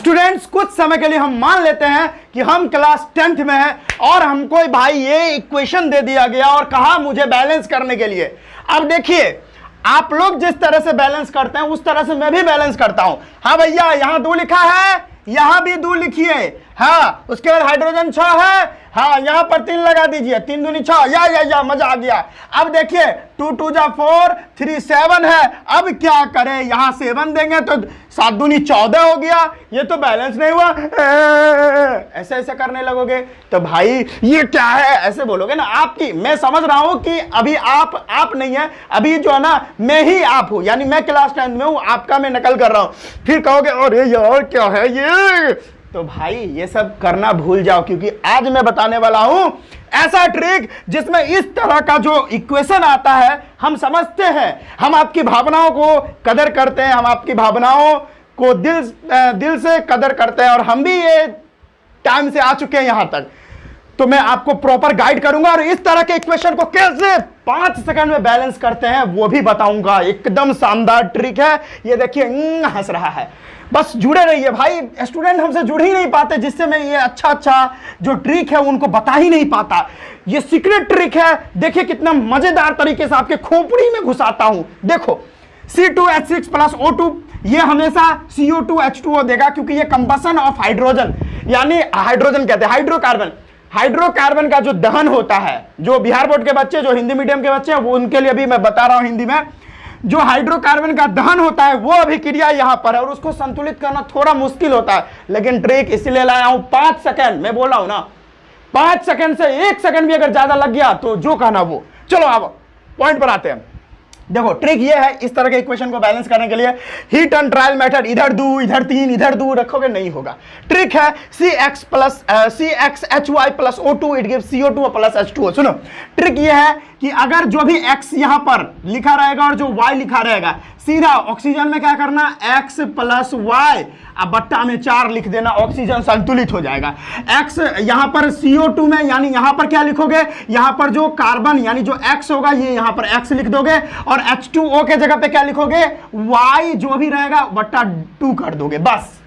Students कुछ समय के लिए हम मान लेते हैं कि हम क्लास 10th में हैं और हमको भाई ये इक्वेशन दे दिया गया और कहा मुझे बैलेंस करने के लिए। अब देखिए आप लोग जिस तरह से बैलेंस करते हैं उस तरह से मैं भी बैलेंस करता हूं। हाँ भैया यहां 2 लिखा है, यहां भी 2 लिखिए। हाँ उसके बाद हाइड्रोजन 6 है, हाँ यहां पर 3 लगा दीजिए, 3 दूनी 6, या मजा आ गया। अब देखिए 2 2 जा 4, 3 7 है। अब क्या करें, यहां 7 देंगे तो 7 दूनी 14 हो गया। ये तो बैलेंस नहीं हुआ, ऐसे ऐसे करने लगोगे तो भाई ये क्या है ऐसे बोलोगे ना। आपकी मैं समझ रहा हूं कि अभी आप नहीं है, अभी जो है ना मैं ही आप हूं, यानी मैं क्लास 10 में हूं, आपका मैं नकल कर रहा हूं। फिर कहोगे अरे यार क्या है ये, तो भाई ये सब करना भूल जाओ, क्योंकि आज मैं बताने वाला हूं ऐसा ट्रिक जिसमें इस तरह का जो इक्वेशन आता है हम समझते हैं, हम आपकी भावनाओं को कदर करते हैं, हम आपकी भावनाओं को दिल से कदर करते हैं और हम भी ये टाइम से आ चुके हैं यहां तक। तो मैं आपको प्रॉपर गाइड करूंगा और इस तरह के इक्वेशन को कैसे 5 सेकंड में बैलेंस करते हैं वो भी बताऊंगा। एकदम शानदार ट्रिक है ये। देखिए हंस रहा है, बस जुड़े रहिए भाई। स्टूडेंट हमसे जुड़ ही नहीं पाते, जिससे मैं ये अच्छा जो ट्रिक है उनको बता ही नहीं पाता। ये सीक्रेट ट्रिक है, देखिए कितना मजेदार तरीके से आपके खोपड़ी में घुसाता हूं। देखो C2H6 प्लस O2 ये हमेशा CO2 H2O देगा, क्योंकि ये कंबसन ऑफ हाइड्रोजन, यानी हाइड्रोजन कहते हैं हाइड्रोकार्बन। हाइड्रोकार्बन का जो दहन होता है, जो बिहार बोर्ड के बच्चे, जो हिंदी मीडियम के बच्चे हैं, वो उनके लिए भी मैं बता रहा हूं हिंदी में। जो हाइड्रोकार्बन का दहन होता है वो अभिक्रिया यहां पर है और उसको संतुलित करना थोड़ा मुश्किल होता है, लेकिन ट्रिक इसलिए लाया हूं 5 सेकंड। मैं बोल रहा हूं ना 5 सेकंड से 1 सेकंड भी अगर ज्यादा लग गया तो जो कहना वो। चलो अब पॉइंट पर आते हैं। देखो ट्रिक ये है, इस तरह के इक्वेशन को बैलेंस करने के लिए हीट एंड ट्रायल मेथड, इधर 2 इधर 3 इधर 2 रखोगे नहीं होगा। ट्रिक है CXHY plus O2 it gives CO2 plus H2O। सुनो ट्रिक ये है कि अगर जो भी X यहां पर लिखा रहेगा और जो Y लिखा रहेगा, सीधा ऑक्सीजन में क्या करना, X प्लस Y अब बट्टा में 4 लिख देना, ऑक्सीजन संतुलित हो जाएगा। X यहां पर CO2 में, यानी यहां पर क्या लिखोगे, यहां पर जो कार्बन यानी जो X होगा ये यहां पर X लिख दोगे और H2O के जगह पे क्या लिखोगे, Y जो भी रहेगा बट्टा 2 कर दोगे। बस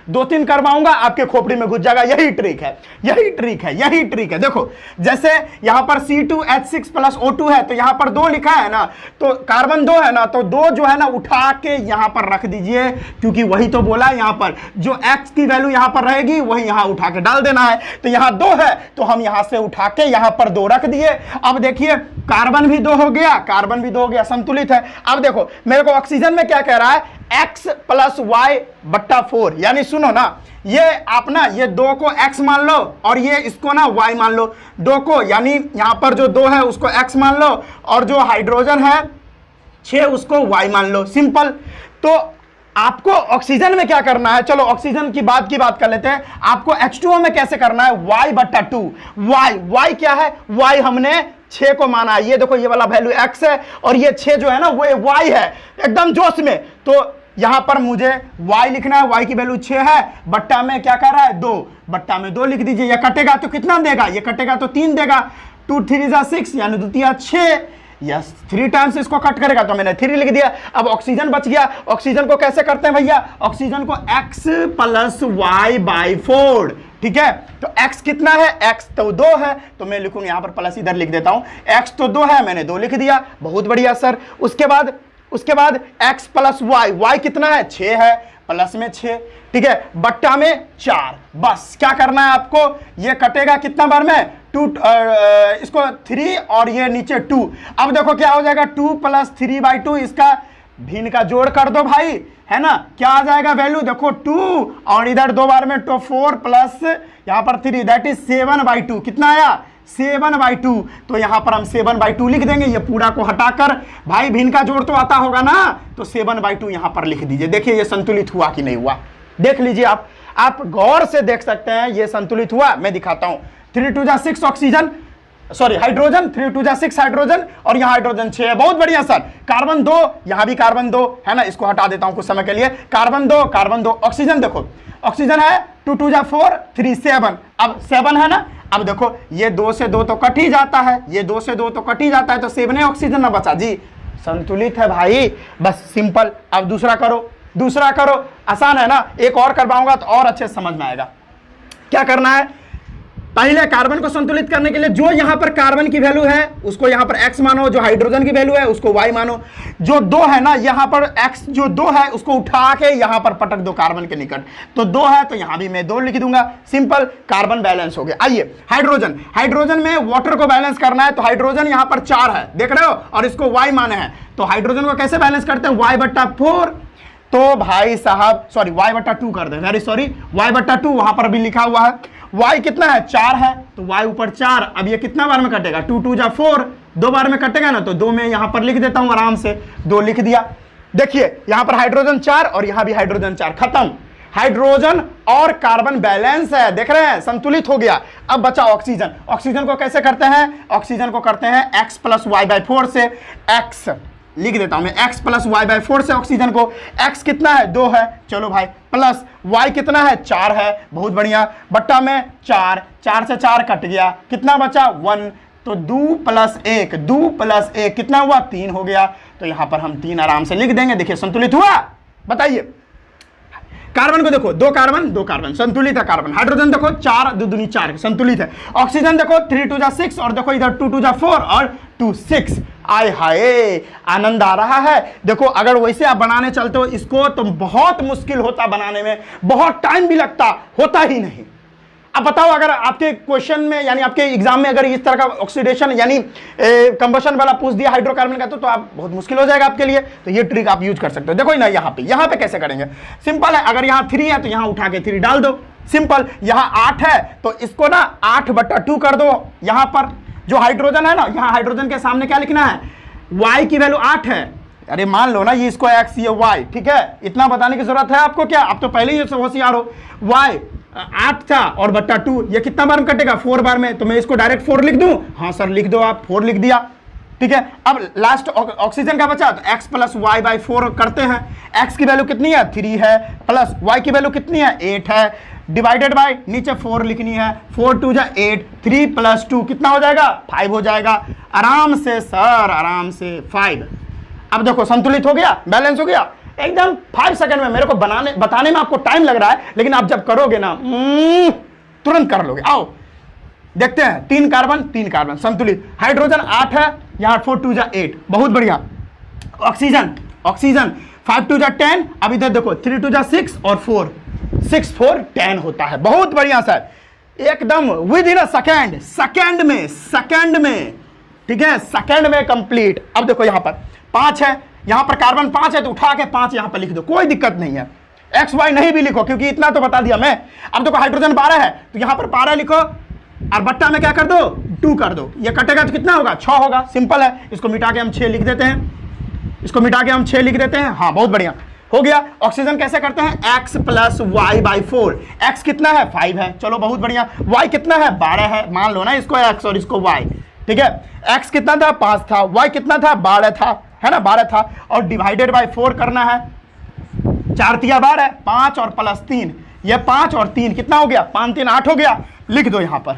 2-3 करवाऊंगा आपके खोपड़ी में घुस जाएगा। यही ट्रिक है। देखो जैसे यहां पर C2H6 प्लस O2 है तो यहां पर 2 लिखा है ना, तो कार्बन 2 है ना, तो 2 जो है ना उठा के यहां पर रख दीजिए, क्योंकि वही तो बोला है। यहां पर जो X की वैल्यू यहां पर रहेगी वही यहां उठा के डाल देना है। तो यहां 2 है तो हम यहां से उठा के यहां पर 2 रख दिए। अब देखिए कार्बन भी 2 हो गया, संतुलित है। अब देखो मेरे को ऑक्सीजन में क्या कह रहा है, X प्लस Y बट्टा 4, यानी सुनो ना, ये आप ना ये 2 को X मान लो और ये इसको ना Y मान लो। 2 को यानी यहां पर जो 2 है उसको X मान लो और जो हाइड्रोजन है 6 उसको Y मान लो। सिंपल। तो आपको ऑक्सीजन में क्या करना है, चलो ऑक्सीजन की बात कर लेते हैं। आपको H2O में कैसे करना है, Y बट्टा 2। Y क्या है, Y हमने 6 को माना है। ये देखो ये वाला वैल्यू X है और ये 6 जो है ना वो Y है, एकदम जोश में। तो यहां पर मुझे Y लिखना है, Y की वैल्यू 6 है, बट्टा में क्या कर रहा है 2, बट्टा में 2 लिख दीजिए। ये कटेगा तो कितना देगा, ये कटेगा तो 3 देगा। 2 3 जा 6 यानी 2 6, यस 3 टाइम्स इसको कट करेगा तो मैंने 3 लिख दिया। अब ऑक्सीजन बच गया। ऑक्सीजन को कैसे करते हैं भैया, ऑक्सीजन को X प्लस Y बाई 4, ठीक है। तो X कितना है, X तो 2 है, तो मैं लिखूंगा यहां पर प्लस, इधर लिख देता हूं। X तो 2 है, मैंने 2 लिख दिया, बहुत बढ़िया सर। उसके बाद X प्लस Y कितना है, 6 है, प्लस में 6, ठीक है, बट्टा में 4। बस क्या करना है आपको, ये कटेगा कितना बार में, 2, इसको 3 और ये नीचे 2। अब देखो क्या हो जाएगा, 2 प्लस 3 बाई 2, इसका भिन्न का जोड़ कर दो भाई, है ना। क्या आ जाएगा वैल्यू, देखो 2 और इधर 2 बार में तो 4 प्लस यहां पर 3, दैट इज 7/2। कितना आया, 7/2। तो यहां पर हम 7/2 लिख देंगे। ये पूरा को हटाकर भाई भिन्न का जोड़ तो आता होगा ना, तो 7/2 यहां पर लिख दीजिए। देखिए ये संतुलित हुआ कि नहीं हुआ, देख लीजिए आप गौर से देख सकते हैं ये संतुलित हुआ। मैं दिखाता हूं। 3 2 जा 6 ऑक्सीजन, सॉरी हाइड्रोजन, 3 2 जा 6 हाइड्रोजन और यहां हाइड्रोजन 6 है। बहुत बढ़िया सर। कार्बन 2, यहां भी कार्बन 2 है ना, इसको हटा देता हूं कुछ समय के लिए। कार्बन 2 ऑक्सीजन, देखो ऑक्सीजन है 2 2 जा 4 3 7, अब 7 है ना। अब देखो ये 2 से 2 तो कट ही जाता है, ये 2 से 2 तो कट ही जाता है, तो 7 ऑक्सीजन ना बचा जी, संतुलित है भाई। बस सिंपल। अब दूसरा करो, दूसरा करो, आसान है ना। एक और करवाऊंगा तो और अच्छे से समझ में आएगा। क्या करना है, पहले कार्बन को संतुलित करने के लिए जो यहां पर कार्बन की वैल्यू है उसको यहां पर x मानो, जो हाइड्रोजन की वैल्यू है उसको y मानो। जो 2 है ना यहां पर x जो 2 है उसको उठा के यहां पर पटक दो कार्बन के निकट, तो 2 है तो यहां भी मैं 2 लिख दूंगा। सिंपल, कार्बन बैलेंस हो गया। आइए हाइड्रोजन, हाइड्रोजन में वाटर को बैलेंस करना है तो हाइड्रोजन यहां पर 4 है, देख रहे हो, और इसको y माने हैं, तो हाइड्रोजन को कैसे बैलेंस करते हैं, y/4। तो भाई साहब सॉरी y/2 कर दे, वेरी सॉरी, y/2 वहां पर भी लिखा हुआ है। y कितना है, 4 है, तो y ऊपर 4। अब ये कितना बार में कटेगा, 2 2 जा 4, 2 बार में कटेगा ना, तो 2 में यहां पर लिख देता हूं आराम से, 2 लिख दिया। देखिए यहां पर हाइड्रोजन 4 और यहां भी हाइड्रोजन 4, खत्म। हाइड्रोजन और कार्बन बैलेंस है, देख रहे हैं, संतुलित हो गया। अब बचा ऑक्सीजन। ऑक्सीजन को कैसे करते हैं, ऑक्सीजन को करते हैं x + y/4 से। x लिख देता हूं मैं, x + y/4 से ऑक्सीजन को। x कितना है, 2 है, चलो भाई, प्लस y कितना है, 4 है, बहुत बढ़िया, बट्टा में 4, 4 से 4 कट गया, कितना बचा, 1, तो 2 + 1, 2 + 1 कितना हुआ, 3 हो गया। तो यहां पर हम 3 आराम से लिख देंगे। देखिए संतुलित हुआ। बताइए कार्बन को देखो, 2 कार्बन संतुलित है। कार्बन, हाइड्रोजन देखो 4 2 दूनी 4 संतुलित है। ऑक्सीजन देखो 3 2 जा 6 और देखो इधर 2 2 जा 4 और 2 6। आय हाय, आनंद आ रहा है। देखो अगर वैसे आप बनाने चलते हो इसको तो बहुत मुश्किल होता बनाने में, बहुत टाइम भी लगता, होता ही नहीं। अब बताओ अगर आपके क्वेश्चन में यानी आपके एग्जाम में अगर इस तरह का ऑक्सीडेशन यानी कंबशन वाला पूछ दिया हाइड्रोकार्बन का, तो आप बहुत मुश्किल हो जाएगा आपके लिए। तो ये ट्रिक आप यूज कर सकते हो। देखो ना यहाँ पे कैसे करेंगे, सिंपल है। अगर यहाँ 3 है तो यहाँ उठा के 3 डाल दो, सिंपल। यहाँ 8 है तो इसको ना 8/2 कर दो। यहाँ पर जो हाइड्रोजन है ना, यहाँ हाइड्रोजन के सामने क्या लिखना है, y की वैल्यू 8 है। अरे मान लो ना ये इसको x ये y, ठीक है, इतना बताने की जरूरत है आपको क्या, आप तो पहले ही होशियार हो। y 8 था और /2, ये कितना बार में कटेगा, 4 बार में, तो मैं इसको डायरेक्ट 4 लिख दूं। हाँ सर लिख दो, आप 4 लिख दिया, ठीक है। अब लास्ट ऑक्सीजन का बचा, तो x + y/4 करते हैं। x की वैल्यू कितनी है, 3 है, प्लस y की वैल्यू कितनी है, 8 है, डिवाइडेड बाय नीचे 4 लिखनी है, 4 2 जा 8, 3 + 2 कितना हो जाएगा, 5 हो जाएगा। आराम से सर, आराम से 5। अब देखो संतुलित हो गया, बैलेंस हो गया एकदम। 5 सेकंड में, मेरे को बताने में आपको टाइम लग रहा है, लेकिन आप जब करोगे ना तुरंत कर लोगे। आओ देखते हैं, 3 कार्बन संतुलित। हाइड्रोजन 8 है, यहां 4 2 जा 8, बहुत बढ़िया। ऑक्सीजन 5 2 जा 10, अब इधर देखो 3 2 जा 6 और 4 6 4 10 होता है। बहुत बढ़िया सर, एकदम विद इन अ सेकेंड में, ठीक है, सेकेंड में कंप्लीट। अब देखो यहां पर 5 है, यहां पर कार्बन 5 है तो उठा के 5 यहां पर लिख दो, कोई दिक्कत नहीं है। एक्स वाई नहीं भी लिखो क्योंकि इतना तो बता दिया मैं। अब देखो हाइड्रोजन 12 है तो यहां पर 12 लिखो और बट्टा में क्या कर दो, 2 कर दो। ये कटेगा तो कितना होगा, 6 होगा। सिंपल है, इसको मिटा के हम 6 लिख देते हैं, हाँ बहुत बढ़िया हो गया। ऑक्सीजन कैसे करते हैं, x + y/4। x कितना है, 5 है, चलो बहुत बढ़िया। y कितना है, 12 है, मान लो ना इसको x और इसको y, ठीक है। x कितना था, 5 था, y कितना था, 12 था, है ना, 12 था, और डिवाइडेड बाय 4 करना है। 4 तिया 12, 5 और +3, ये 5 और 3 कितना हो गया, 5 3 8 हो गया। लिख दो यहां पर,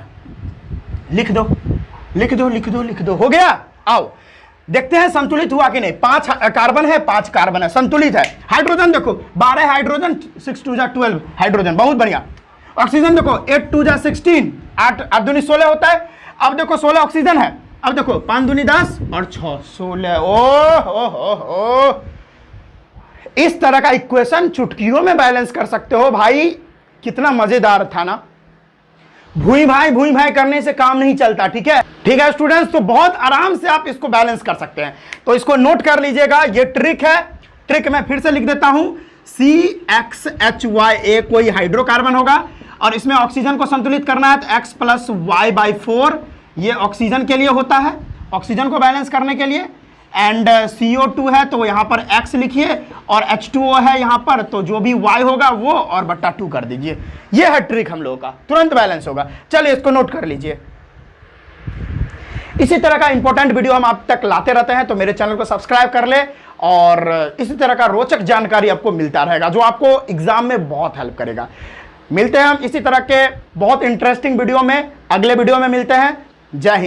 लिख दो, हो गया। आओ देखते हैं संतुलित हुआ कि नहीं। 5 कार्बन है, 5 कार्बन है, संतुलित है। हाइड्रोजन देखो 12 हाइड्रोजन, 6 2 जा 12 हाइड्रोजन, बहुत बढ़िया। ऑक्सीजन देखो 8 2 जा 16, 8 दूनी 16 होता है। अब देखो 16 ऑक्सीजन है, अब देखो 5 दूनी 10 और 6 16। ओ इस तरह का इक्वेशन चुटकियों में बैलेंस कर सकते हो भाई, कितना मजेदार था ना। भूई भाई करने से काम नहीं चलता, ठीक है स्टूडेंट्स। तो बहुत आराम से आप इसको बैलेंस कर सकते हैं, तो इसको नोट कर लीजिएगा, ये ट्रिक है। ट्रिक मैं फिर से लिख देता हूं, CXHYA कोई हाइड्रोकार्बन होगा और इसमें ऑक्सीजन को संतुलित करना है तो x + y/4 ये ऑक्सीजन के लिए होता है, ऑक्सीजन को बैलेंस करने के लिए। एंड CO2 है तो यहां पर x लिखिए और H2O है यहां पर, तो जो भी y होगा वो और /2 कर दीजिए। ये है ट्रिक हम लोगों का, तुरंत बैलेंस होगा। चलिए इसको नोट कर लीजिए। इसी तरह का इंपॉर्टेंट वीडियो हम आप तक लाते रहते हैं, तो मेरे चैनल को सब्सक्राइब कर ले और इसी तरह का रोचक जानकारी आपको मिलता रहेगा जो आपको एग्जाम में बहुत हेल्प करेगा। मिलते हैं हम इसी तरह के बहुत इंटरेस्टिंग वीडियो में, अगले वीडियो में मिलते हैं। जय हिंद।